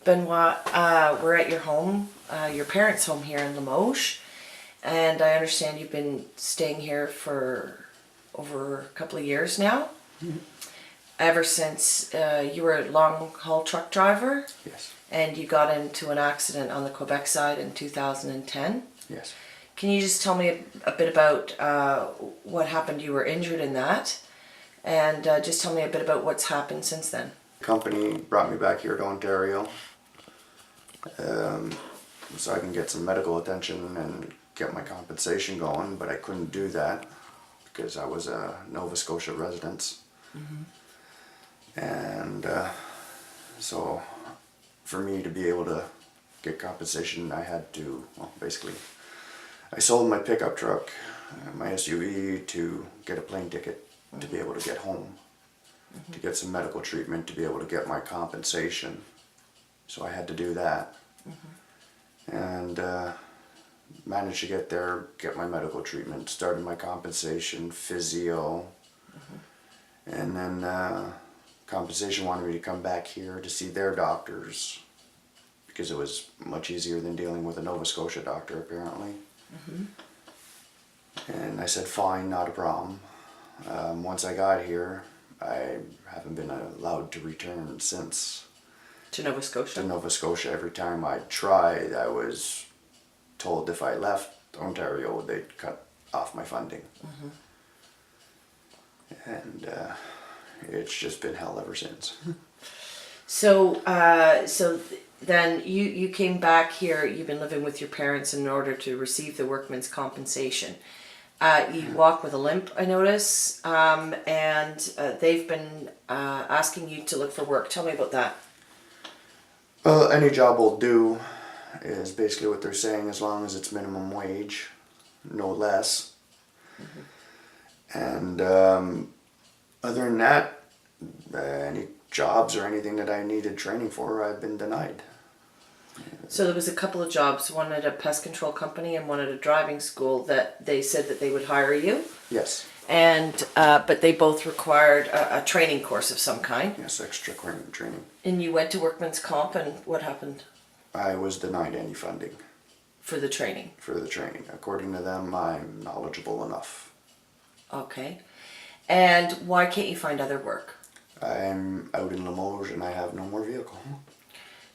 Benoit, we're at your home, your parents' home here in Limoges, and I understand you've been staying here for over a couple of years now. Mm-hmm. Ever since you were a long-haul truck driver, Yes. and you got into an accident on the Quebec side in 2010. Yes. Can you just tell me a bit about what happened? You were injured in that, and just tell me a bit about what's happened since then. The company brought me back here to Ontario so I can get some medical attention and get my compensation going, but I couldn't do that because I was a Nova Scotia resident. And so for me to be able to get compensation, I had to, well, basically, I sold my pickup truck, my SUV, to get a plane ticket to be able to get home, to get some medical treatment, to be able to get my compensation. So I had to do that. And managed to get there, get my medical treatment, started my compensation, physio, and then compensation wanted me to come back here to see their doctors because it was much easier than dealing with a Nova Scotia doctor, apparently. And I said, fine, not a problem. Once I got here, I haven't been allowed to return since. To Nova Scotia? To Nova Scotia. Every time I tried, I was told if I left Ontario, they'd cut off my funding. And it's just been hell ever since. So, then you came back here. You've been living with your parents in order to receive the workman's compensation. You walk with a limp, I notice, and they've been asking you to look for work. Tell me about that. Well, any job will do is basically what they're saying, as long as it's minimum wage, no less. And other than that, any jobs or anything that I needed training for, I've been denied. So there was a couple of jobs, one at a pest control company and one at a driving school, that they said that they would hire you. Yes. And but they both required a training course of some kind. Yes, extra training. And you went to workman's comp, and what happened I was denied any funding for the training? for the training. According to them, I'm knowledgeable enough. Okay. And why can't you find other work? I'm out in Limoges and I have no more vehicle.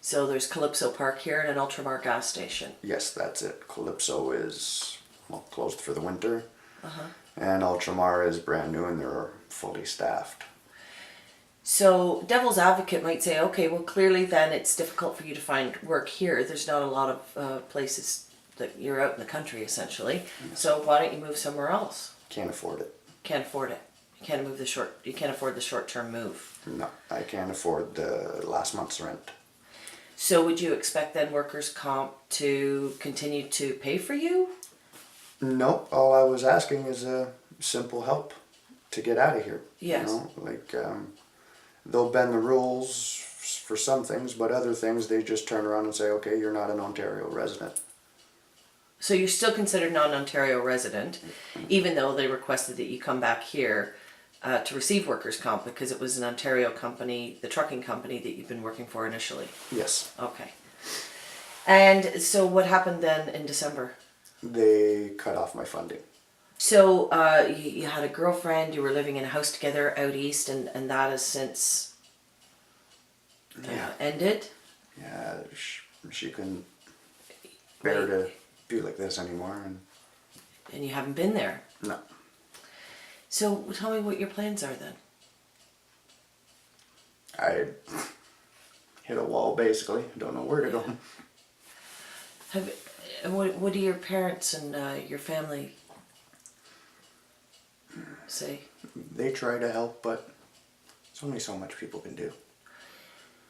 So there's Calypso Park here and an Ultramar gas station. Yes, that's it. Calypso is, well, closed for the winter. And Ultramar is brand new and they're fully staffed. So devil's advocate might say, okay, well clearly then it's difficult for you to find work here. There's not a lot of places that you're out in the country essentially. So why don't you move somewhere else? Can't afford it. Can't afford it. You can't afford the short-term move. No, I can't afford the last month's rent. So would you expect then workers' comp to continue to pay for you? No, all I was asking is a simple help to get out of here. Yes. You know, like they'll bend the rules for some things, but other things they just turn around and say, okay, you're not an Ontario resident. So you're still considered non-Ontario resident, even though they requested that you come back here to receive workers' comp because it was an Ontario company, the trucking company that you've been working for initially. Yes. Okay. And so what happened then in December? They cut off my funding. So you had a girlfriend, you were living in a house together out east, and that has since ended? Yeah, she couldn't bear to be like this anymore. And you haven't been there? No. So tell me what your plans are then. I hit a wall basically. Don't know where to go. What do your parents and your family say? They try to help, but there's only so much people can do.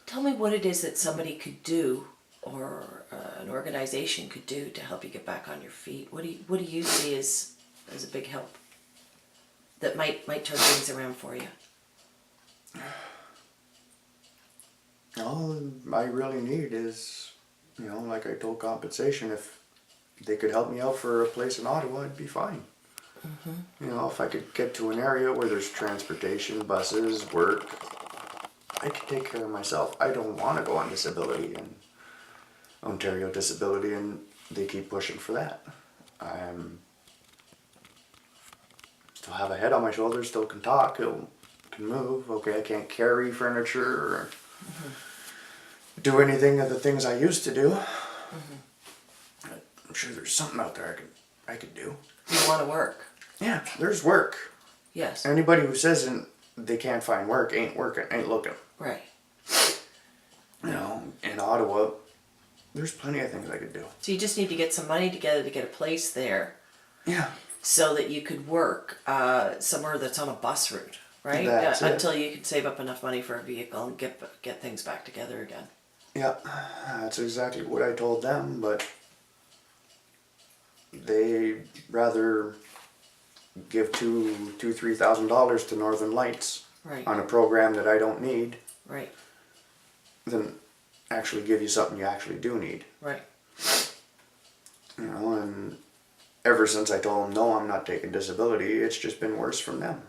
Tell me what it is that somebody could do, or an organization could do to help you get back on your feet. What do you see as a big help that might turn things around for you? All I really need is, you know, like I told compensation, if they could help me out for a place in Ottawa, I'd be fine. You know, if I could get to an area where there's transportation, buses, work, I can take care of myself. I don't want to go on disability and Ontario disability, and they keep pushing for that. I'm still have a head on my shoulders, still can talk, can move. Okay, I can't carry furniture or do anything of the things I used to do. I'm sure there's something out there I could do. You want to work. Yeah, there's work. Yes. Anybody who says they can't find work ain't working, ain't looking. Right. You know, in Ottawa, there's plenty of things I could do. So you just need to get some money together to get a place there Yeah. so that you could work somewhere that's on a bus route, right? That's it. Until you can save up enough money for a vehicle and get things back together again. Yeah, that's exactly what I told them, but they rather give $2,000-3,000 to Northern Lights Right. on a program that I don't need Right. than actually give you something you actually do need. Right. You know, and ever since I told them no, I'm not taking disability, it's just been worse from them.